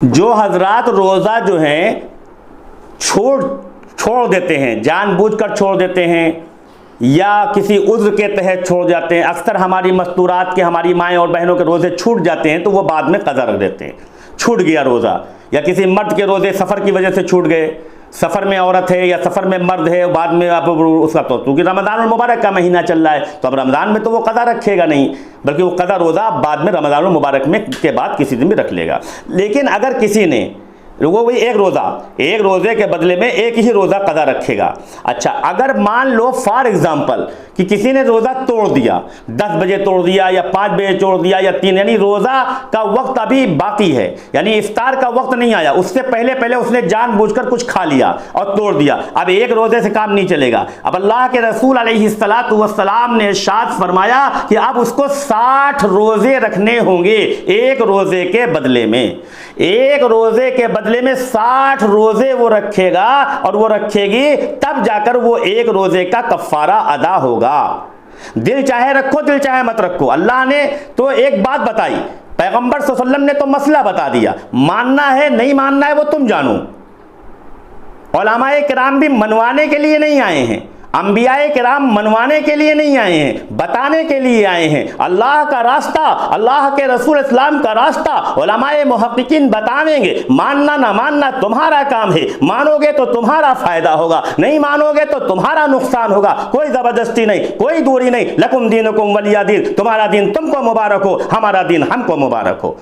जो हजरात रोज़ा जो हैं छोड़ देते हैं, जानबूझकर छोड़ देते हैं या किसी उज़्र के तहत छोड़ जाते हैं। अक्सर हमारी मस्तूरात के, हमारी माएँ और बहनों के रोज़े छूट जाते हैं तो वो बाद में क़ज़ा रख देते हैं, छूट गया रोज़ा। या किसी मर्द के रोज़े सफ़र की वजह से छूट गए, सफ़र में औरत है या सफ़र में मर्द है, बाद में आप उसका तो क्योंकि रमज़ान मुबारक का महीना चल रहा है तो अब रमज़ान में तो वो क़ज़ा रखेगा नहीं, बल्कि वो क़ज़ा रोज़ा बाद में रमज़ान मुबारक में के बाद किसी दिन भी रख लेगा। लेकिन अगर किसी ने वो वही एक रोज़े के बदले में एक ही रोज़ा क़ज़ा रखेगा। अच्छा, अगर मान लो फॉर एग्ज़ाम्पल कि किसी ने रोज़ा तोड़ दिया, 10 बजे तोड़ दिया या 5 बजे तोड़ दिया या 3, यानी रोज़ा का वक्त अभी बाकी है, यानी इफ्तार का वक्त नहीं आया, उससे पहले उसने जानबूझकर कुछ खा लिया और तोड़ दिया। अब एक रोज़े से काम नहीं चलेगा। अब अल्लाह के रसूल अलैहिस्सलातु वस्सलाम ने इरशाद फरमाया कि अब उसको 60 रोज़े रखने होंगे एक रोज़े के बदले में। एक रोज़े के बदले में 60 रोज़े वो रखेगा और वो रखेगी, तब जाकर वो एक रोज़े का कफ़ारा अदा होगा। दिल चाहे रखो, दिल चाहे मत रखो। अल्लाह ने तो एक बात बताई, पैगंबर सल्लल्लाहु अलैहि वसल्लम ने तो मसला बता दिया, मानना है नहीं मानना है वो तुम जानो। उलमाए किराम भी मनवाने के लिए नहीं आए हैं, अंबियाए किराम मनवाने के लिए नहीं आए हैं, बताने के लिए आए हैं। अल्लाह का रास्ता, अल्लाह के रसूल इस्लाम का रास्ता उलमाए मुहक्किकीन बतावेंगे। मानना ना मानना तुम्हारा काम है, मानोगे तो तुम्हारा फायदा होगा, नहीं मानोगे तो तुम्हारा नुकसान होगा। कोई जबरदस्ती नहीं, कोई दूरी नहीं। लकुम दीनुकुम वलिया दीन, तुम्हारा दिन तुमको मुबारक हो, हमारा दिन हमको मुबारक हो।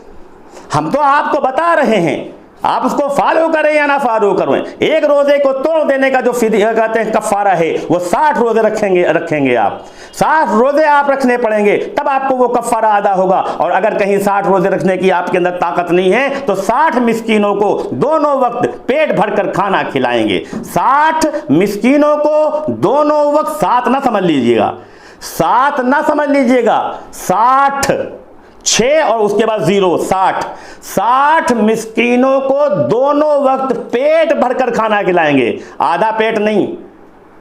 हम तो आपको बता रहे हैं, आप उसको फॉलो करें या ना फॉलो करें। एक रोजे को तोड़ देने का जो फिदिया कहते हैं कफ़ारा है, वो 60 रोजे रखेंगे आप। 60 रोजे आप रखने पड़ेंगे, तब आपको वो कफ़ारा अदा होगा। और अगर कहीं 60 रोजे रखने की आपके अंदर ताकत नहीं है तो 60 मिस्कीनों को दोनों वक्त पेट भरकर खाना खिलाएंगे। 60 मिस्कीनों को दोनों वक्त, 7 ना समझ लीजिएगा, 7 ना समझ लीजिएगा, 60, 6 और उसके बाद 0, 60 मिस्कीनों को दोनों वक्त पेट भरकर खाना खिलाएंगे। आधा पेट नहीं,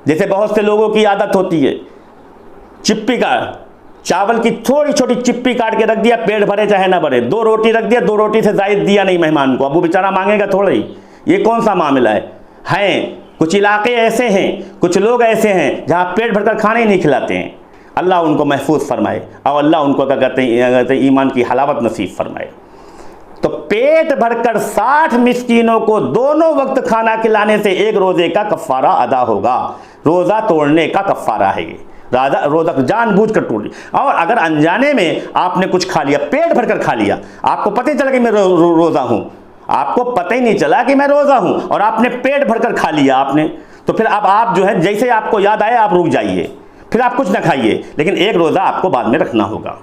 जैसे बहुत से लोगों की आदत होती है, चिप्पी का चावल की थोड़ी छोटी चिप्पी काट के रख दिया, पेट भरे चाहे ना भरे। 2 रोटी रख दिया, 2 रोटी से जायद दिया नहीं मेहमान को, अब वो बेचारा मांगेगा थोड़ा ही। ये कौन सा मामला है? कुछ इलाके ऐसे हैं, कुछ लोग ऐसे हैं जहाँ पेट भरकर खाना ही नहीं खिलाते हैं। अल्लाह उनको महफूज फरमाए और अल्लाह उनको क्या कहते हैं ईमान की हलावत नसीब फरमाए। तो पेट भरकर 60 मिस्कीनों को दोनों वक्त खाना खिलाने से एक रोज़े का कफ़ारा अदा होगा। रोज़ा तोड़ने का कफ़ारा है ये, रोज़ा जानबूझ कर तोड़ लिया। और अगर अनजाने में आपने कुछ खा लिया, पेट भरकर खा लिया, आपको पता ही चला कि मैं रोज़ा हूँ, आपको पता ही नहीं चला कि मैं रोज़ा हूँ और आपने पेट भरकर खा लिया आपने, तो फिर अब आप जो है जैसे आपको याद आए आप रुक जाइए, फिर आप कुछ ना खाइए, लेकिन एक रोज़ा आपको बाद में रखना होगा।